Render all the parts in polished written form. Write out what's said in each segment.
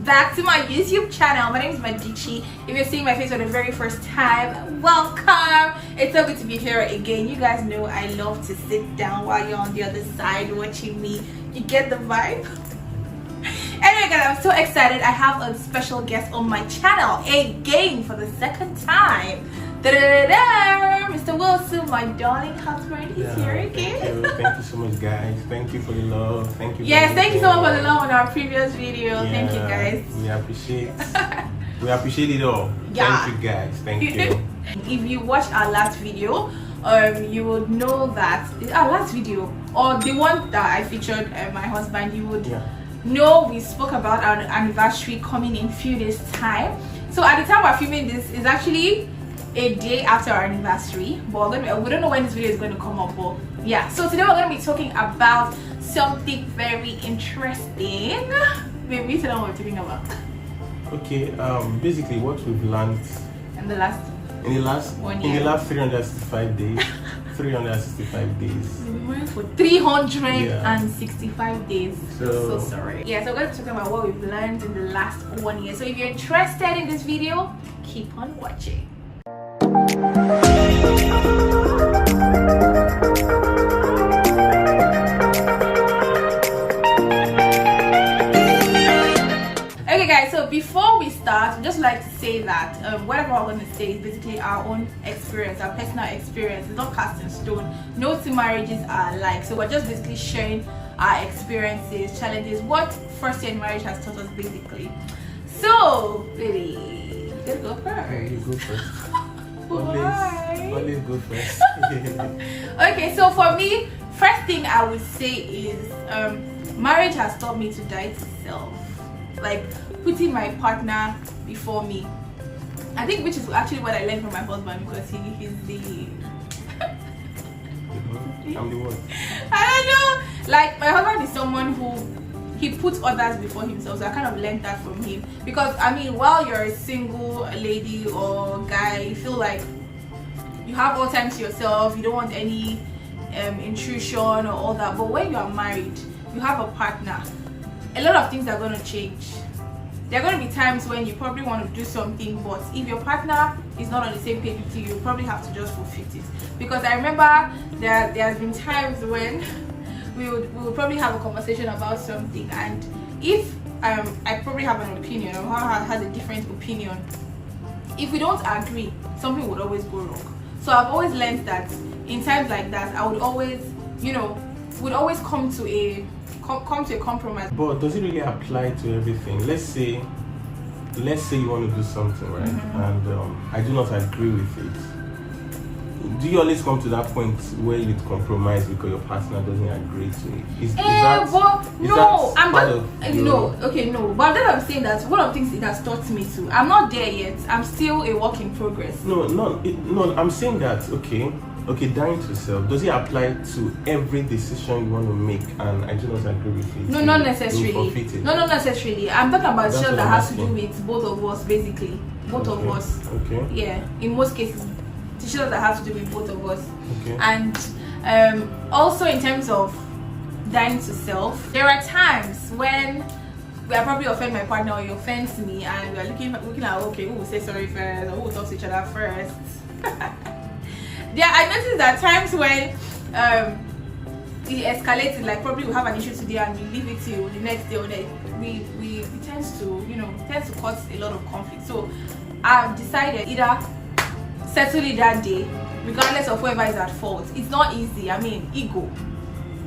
back to my YouTube channel. My name is Madichi. If you're seeing my face for the very first time, welcome. It's so good to be here again. You guys know I love to sit down while you're on the other side watching me. You get the vibe? Anyway guys, I'm so excited. I have a special guest on my channel again for the second time. Mr. Wilson, my darling husband, is here again. Thank you so much, guys. Thank you for the love. Thank you. Yes, thank you so much for the love on our previous video. Thank you, guys. We appreciate it all. Yeah. Thank you, guys. Thank you. If you watched our last video, you would know that our last video, or the one that I featured my husband, you would know we spoke about our anniversary coming in a few days time. So at the time we're filming this is actually a day after our anniversary, but we don't know when this video is going to come up. But yeah, so today we're going to be talking about something very interesting. Maybe tell them what we're talking about. Okay, basically what we've learned in the last 365 days. 365 days. We've been married for 365 days. So sorry. Yeah, so we're going to be talking about what we've learned in the last 1 year. So if you're interested in this video, keep on watching. Okay guys, so before we start, I'd just like to say that whatever we're going to say is basically our own experience, our personal experience. It's not cast in stone. No two marriages are alike, so we're just basically sharing our experiences, challenges, what first year in marriage has taught us basically. So really, let's go first. You go first. Always go first. Okay, so for me, first thing I would say is marriage has taught me to die to self, like putting my partner before me. I think which is actually what I learned from my husband, because he's the I'm the one. I don't know, like my husband is someone who he puts others before himself, so I kind of learned that from him. Because I mean, while you're a single lady or guy, you feel like you have all time to yourself, you don't want any intrusion or all that. But when you are married, you have a partner, a lot of things are going to change. There are going to be times when you probably want to do something, but if your partner is not on the same page with you, you probably have to just forfeit it. Because I remember there has been times when we would probably have a conversation about something, and if I probably have an opinion, or her has a different opinion, if we don't agree, something would always go wrong. So I've always learned that in times like that, I would always, would always come to a compromise. But does it really apply to everything? Let's say you want to do something, right? And I do not agree with it. Do you always come to that point where you compromise because your partner doesn't agree to it? No. But then I'm saying that one of the things it has taught me to. I'm not there yet. I'm still a work in progress. No. I'm saying that dying to self, does it apply to every decision you want to make? And I do not agree with it. No, not necessarily. No, not necessarily. I'm talking about decisions that has to do with both of us, basically. Both of us. Okay. Yeah. In most cases, decisions that have to do with both of us. Okay. And also in terms of dying to self, there are times when I probably offend my partner or he offends me, and we're looking at okay, who will say sorry first, or who will talk to each other first. I noticed that times when it escalates, like probably we have an issue today and we leave it till the next day, or we tends to cause a lot of conflict. So I've decided either settle it that day, regardless of whoever is at fault. It's not easy. I mean, ego.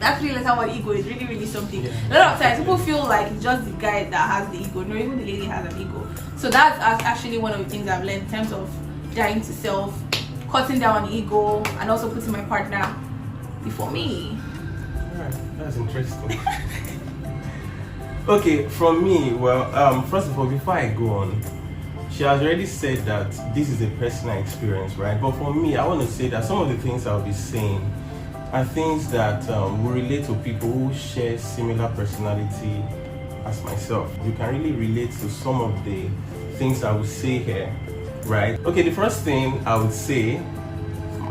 Actually, let's talk about ego. Is really, really something. A lot of times people feel like it's just the guy that has the ego. No, even the lady has an ego. So that's actually one of the things I've learned in terms of dying to self, cutting down on ego, and also putting my partner before me. Alright, that's interesting. Okay, from me, well, first of all, before I go on, she has already said that this is a personal experience, right? But for me, I want to say that some of the things I'll be saying are things that will relate to people who share similar personality as myself. You can really relate to some of the things I will say here, right? Okay, the first thing I would say,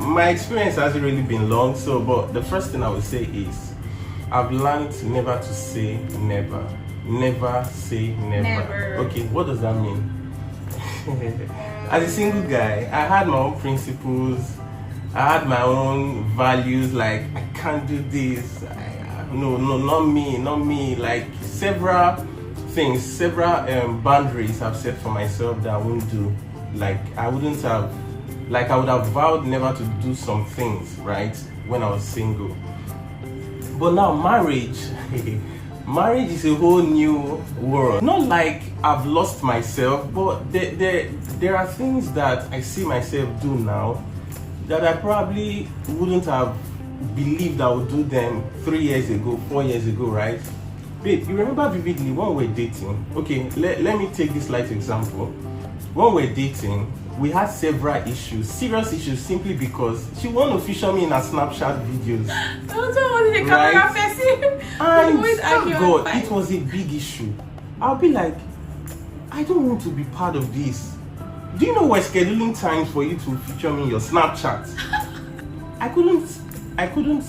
my experience hasn't really been long, but the first thing I would say is I've learned never to say never. never say never. Never. Okay, what does that mean? As a single guy, I had my own principles. I had my own values. Like, I can't do this. No, not me. Like, several things, several boundaries I've set for myself that I won't do. Like, I would have vowed never to do some things, right, when I was single. But now marriage, marriage is a whole new world. Not like I've lost myself, but there are things that I see myself do now that I probably wouldn't have believed I would do them 3 years ago, 4 years ago, right? Babe, you remember vividly when we were dating? Okay, let me take this light example. When we were dating, we had several issues, serious issues, simply because she wanted to feature me in her Snapchat videos. And thank God, it was a big issue. I'll be like, I don't want to be part of this. Do you know we're scheduling times for you to feature me in your Snapchat? I couldn't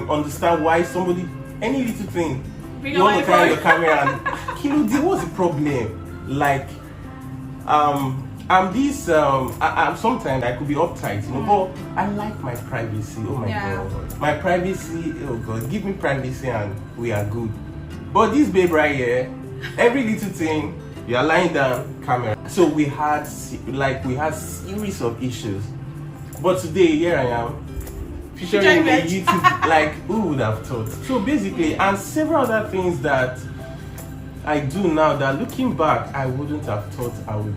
understand why somebody, any little thing, you want to carry your camera and Kilo, what's the problem? Like, I'm sometimes I could be uptight, you know, but I like my privacy. Oh my God, my privacy. Oh God, give me privacy and we are good. But this babe right here, every little thing, you are lying down, camera. So we had series of issues. But today, here I am, featuring the YouTube. Like, who would have thought? So basically, and several other things that I do now that looking back, I wouldn't have thought I would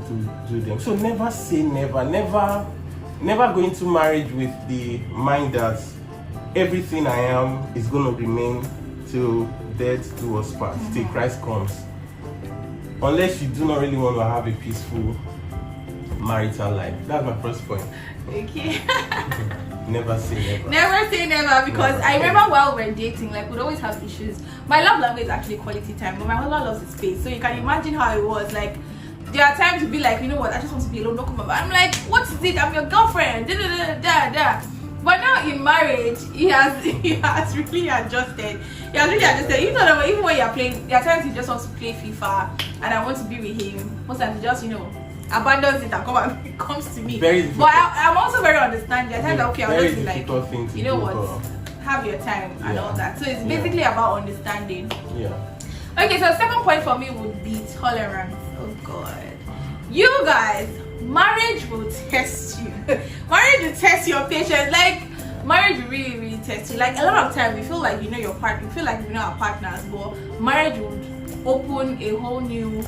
do them. So never say never. Never go into marriage with the mind that everything I am is going to remain till death do us part, till Christ comes. Unless you do not really want to have a peaceful marital life. That's my first point. Okay. Never say never. Never say never, because I remember while we're dating, like, we'd always have issues. My love language is actually quality time, but my husband loves his space. So you can imagine how it was. Like, there are times to be like, you know what, I just want to be alone, don't come over. I'm like, what is it? I'm your girlfriend. But now in marriage, he has really adjusted. You know that even when you're playing, there are times he just wants to play FIFA and I want to be with him. Most times he just, abandons it and comes to me. But I'm also very understanding. There are times that, okay, I'll just be like, you know what, have your time and all that. So it's basically about understanding. Yeah. Okay, so the second point for me would be tolerance. Oh God. You guys, marriage will test you. Marriage will test your patience. Like, marriage will really, really test you. Like, a lot of time we feel like you know your partner, we feel like we know our partners, but marriage would open a whole new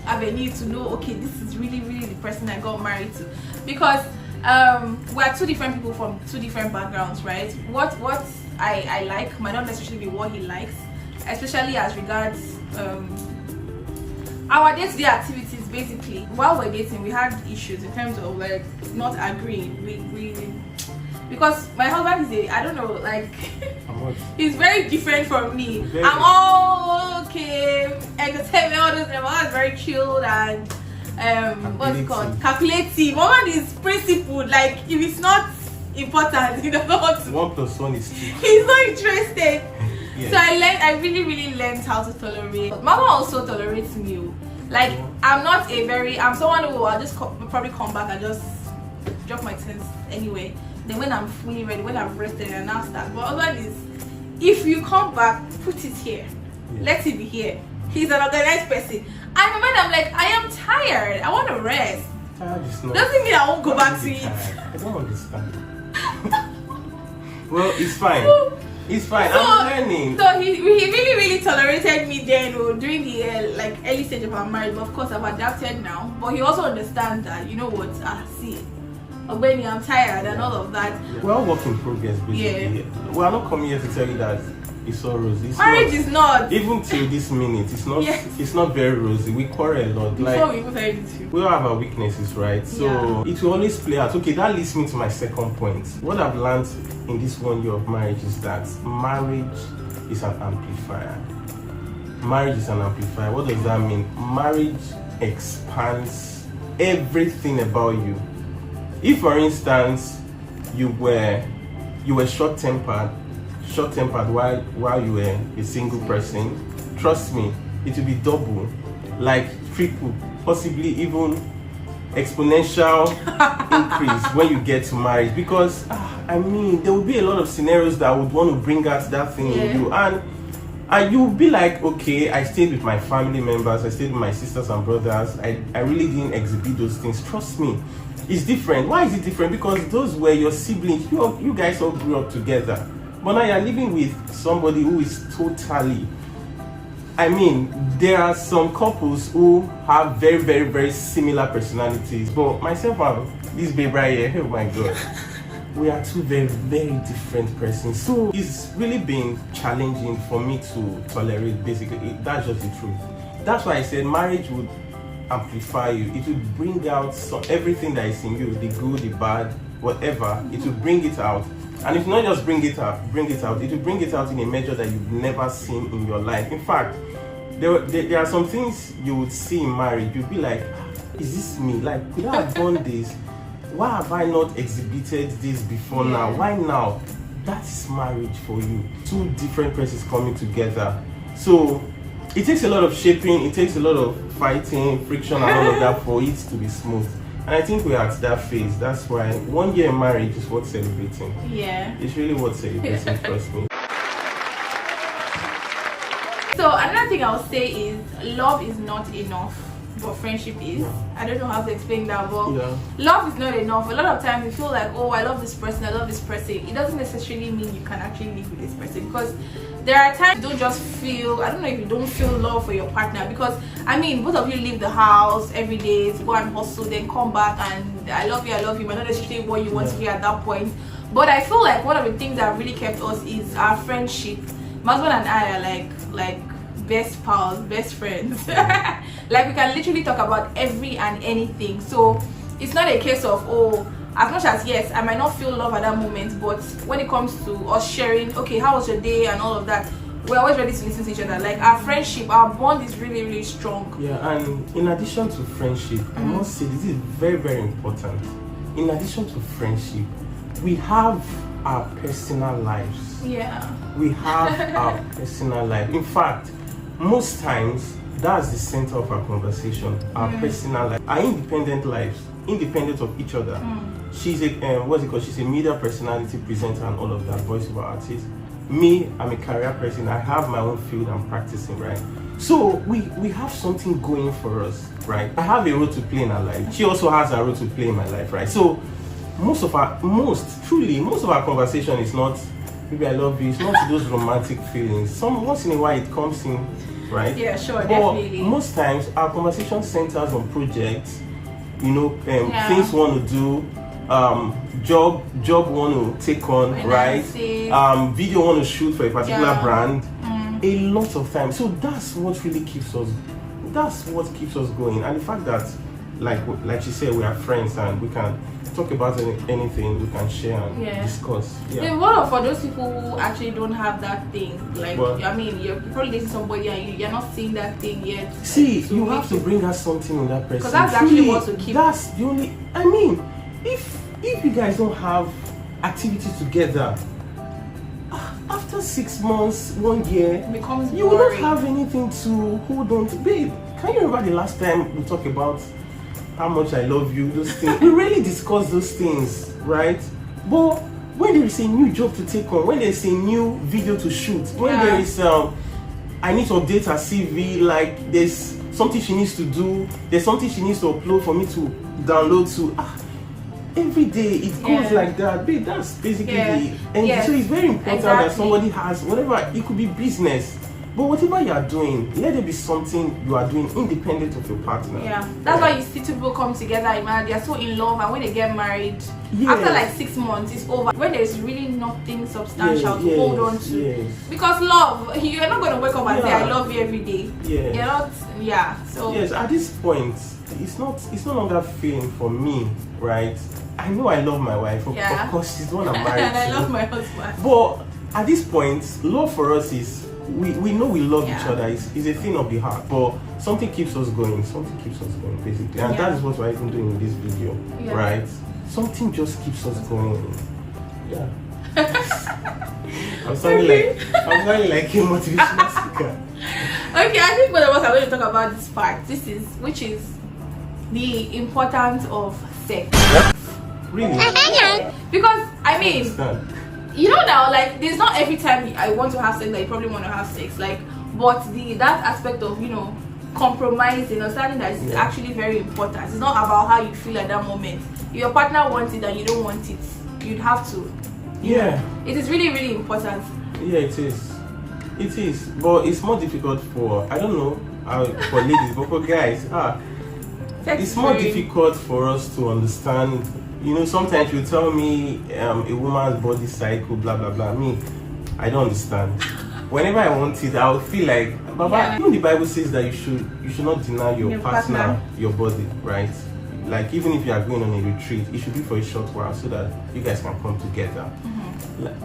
avenue to know, okay, this is really, really the person I got married to. Because we're two different people from two different backgrounds, right? What I like might not necessarily be what he likes, especially as regards our day-to-day activities. Basically, while we're dating, we had issues in terms of like not agreeing. We because my husband is I don't know, like he's very different from me. I'm all okay, entertainment, all this, I'm very chilled and what's it called? Calculative. One is principled. Like, if it's not important, he doesn't want to. 1 + 1 is 2. He's not interested. Yes. So I really learned how to tolerate. Mama also tolerates me. Like, I'm someone who I'll just probably come back and just drop my things anyway. Then when I'm fully ready, when I'm rested, and I'll start. But other is, if you come back, put it here. Yeah. Let it be here. He's an organized person. And when I'm like, I am tired, I want to rest. Doesn't mean I won't go back to it. I don't understand. Well, it's fine. It's fine. So, I'm learning. So he really tolerated me then during the early stage of our marriage. But of course, I've adapted now. But he also understands that, you know what, see, when I'm tired and all of that. Yeah. We're all work in progress, basically. Yeah. We are not coming here to tell you that it's all rosy. Marriage is not. Even till this minute, it's not. Yes. It's not very rosy. We quarrel a lot. Before we even anything. We all have our weaknesses, right? So it will always play out. Okay, that leads me to my second point. What I've learned in this 1 year of marriage is that marriage is an amplifier. Marriage is an amplifier. What does that mean? Marriage expands everything about you. If, for instance, you were short-tempered while you were a single person, trust me, it will be double, like triple, possibly even exponential increase when you get to marriage. Because I mean, there will be a lot of scenarios that would want to bring out that thing in you, and you'll be like, okay, I stayed with my family members, I stayed with my sisters and brothers, I really didn't exhibit those things. Trust me, it's different. Why is it different? Because those were your siblings, you guys all grew up together. But now you're living with somebody who is totally, I mean, there are some couples who have very, very, very similar personalities. But myself and this babe right here, oh my God, we are two very, very different persons. So it's really been challenging for me to tolerate, basically. That's just the truth. That's why I said marriage would amplify you. It would bring out everything that is in you, the good, the bad, whatever. It will bring it out. And if not just bring it out, it will bring it out in a measure that you've never seen in your life. In fact, there are some things you would see in marriage. You'd be like, is this me? Like, could I have done this? Why have I not exhibited this before now? Why now? That's marriage for you. Two different persons coming together. So it takes a lot of shaping, it takes a lot of fighting, friction and all of that for it to be smooth. And I think we're at that phase. That's why 1 year in marriage is worth celebrating. Yeah. It's really worth celebrating, trust me. So another thing I'll say is love is not enough, but friendship is. I don't know how to explain that, but love is not enough. A lot of times we feel like, oh, I love this person, I love this person. It doesn't necessarily mean you can actually live with this person, because there are times you don't just feel, I don't know if you don't feel love for your partner, because I mean, both of you leave the house every day to go and hustle, then come back and I love you, but not necessarily what you want to hear at that point. But I feel like one of the things that really kept us is our friendship. My husband and I are like best pals, best friends. Like we can literally talk about every and anything. So it's not a case of, oh, as much as yes, I might not feel love at that moment, but when it comes to us sharing, okay, how was your day and all of that, we're always ready to listen to each other. Like our friendship, our bond is really, really strong. Yeah, and in addition to friendship, I must say this is very, very important. In addition to friendship, we have our personal lives. Yeah. We have our personal life. In fact, most times that's the center of our conversation, our personal life, our independent lives, independent of each other. She's a she's a media personality, presenter and all of that, voiceover artist. Me, I'm a career person. I have my own field I'm practicing, right? So we have something going for us, right? I have a role to play in her life. She also has a role to play in my life, right? So most of our conversation is not, maybe I love you, it's not those romantic feelings. Once in a while it comes in, right? Yeah, sure, but definitely. Most times our conversation centers on projects, things we want to do, job want to take on, finances, right? Video want to shoot for a particular brand. A lot of time. So that's what really keeps us. That's what keeps us going. And the fact that, like she said, we are friends and we can talk about anything, we can share and discuss. Yeah. What for those people who actually don't have that thing? Like, I mean, you're probably dating somebody and you're not seeing that thing yet. See, you have to bring out something in that person. Because that's actually what to keep. That's the only. I mean, if you guys don't have activities together, after 6 months, 1 year, it becomes you will not have anything to hold on to. Babe, can you remember the last time we talked about how much I love you, those things? We really discuss those things, right? But when there is a new job to take on, when there is a new video to shoot, when there is I need to update her CV, like there's something she needs to do, there's something she needs to upload for me to download to. Every day it goes like that, babe. That's basically so it's very important that somebody has whatever. It could be business, but whatever you are doing, let it be something you are doing independent of your partner. Yeah, that's why you see two people come together, man. They're so in love, and when they get married, after like 6 months, it's over. When there's really nothing substantial to hold on to, because love, you're not gonna wake up and say I love you every day. You're not. So yes, at this point, it's no longer feeling for me, right? I know I love my wife, of course she's the one I'm married and I to. love my husband. But at this point, love for us is, we know we love each other. It's a thing of the heart. But something keeps us going. Something keeps us going, basically. And that is what we're even doing in this video, right? Something just keeps us going. Yeah. I'm sounding like a motivational speaker. Okay, I think both of us are going to talk about this part. Which is the importance of sex. Really? Because I mean, Understand. you know now, like there's not every time I want to have sex that you probably want to have sex. Like, but that aspect of compromising, understanding that it's actually very important. It's not about how you feel at that moment. If your partner wants it and you don't want it, you'd have to. Yeah. It is really, really important. Yeah, it is. It is. But it's more difficult for, I don't know, for ladies, but for guys, Sex it's is more very- difficult for us to understand. Sometimes you tell me a woman's body cycle, blah blah blah. Me, I don't understand. Whenever I want it, I'll feel like, Baba, the Bible says that you should not deny your partner your body, right? Like even if you are going on a retreat, it should be for a short while so that you guys can come together. Like,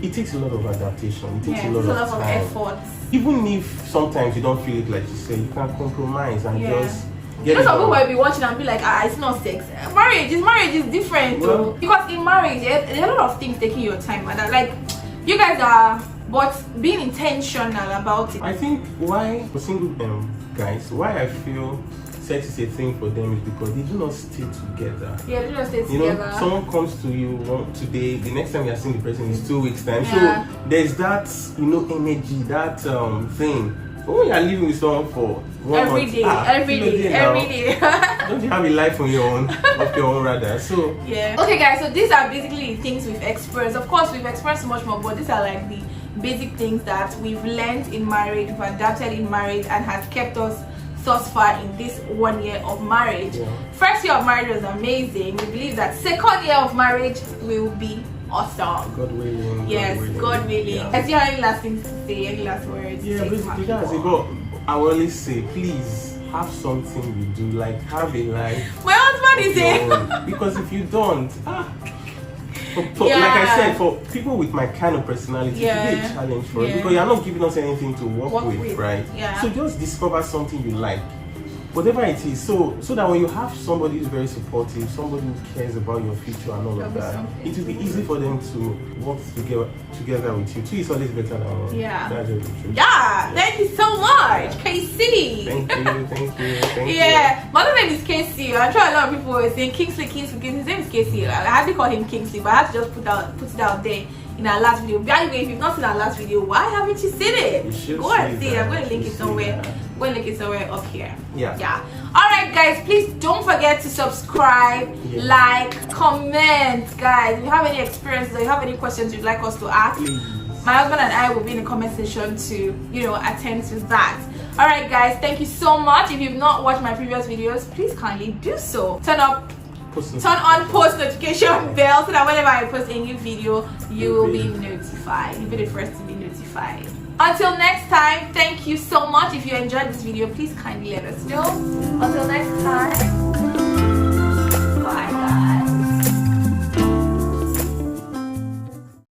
it takes a lot of adaptation. It takes a lot of time. effort. Even if sometimes you don't feel it, like you say, you can compromise and just. Some people will be watching and be like, it's not sex. Marriage is different though. Because in marriage, there's a lot of things taking your time, and like you guys are, but being intentional about it. I think why for single guys, why I feel sex is a thing for them is because they do not stay together. Yeah, they do not stay together. Someone comes to you today, the next time you're seeing the person is 2 weeks time. Yeah. So there's that energy, that thing. But when you're living with someone for 1 month, every day. Don't you have a life on your own, of your own rather? So yeah. Okay, guys. So these are basically the things we've experienced. Of course, we've experienced much more, but these are like the basic things that we've learned in marriage, we've adapted in marriage, and has kept us thus far in this 1 year of marriage. First year of marriage was amazing. We believe that second year of marriage will be awesome. God willing. Yes, God willing. Yeah. Do you have any last things to say? Any last words? Yeah, basically that's it. But I will always say, please have something you do, like have a life. My husband is your here. own. Because if you don't, like I said, for people with my kind of personality, it will be a challenge for you because you're not giving us anything to work with, right? Yeah. So just discover something you like, whatever it is, so that when you have somebody who's very supportive, somebody who cares about your future and all of that, it will be easy for them to work together with you. Two is always better than one. Yeah. That's the truth. Thank you so much, KC. Thank you. Yeah, my other name is Casey. I'm sure a lot of people were saying Kingsley. His name is Casey. I had to call him Kingsley, but I had to just put it out there in our last video. By the way, if you've not seen our last video, why haven't you seen it? Go and see it. I'm going to link it somewhere. We'll link it somewhere up here. Yeah. Alright guys, please don't forget to subscribe, like, comment. Guys, if you have any experiences or you have any questions you'd like us to ask, my husband and I will be in the comment section to attend to that. Alright guys, thank you so much. If you've not watched my previous videos, please kindly do so. Turn on post notification bell so that whenever I post a new video, you will be notified. You'll be the first to be notified. Until next time, thank you so much. If you enjoyed this video, please kindly let us know. Until next time.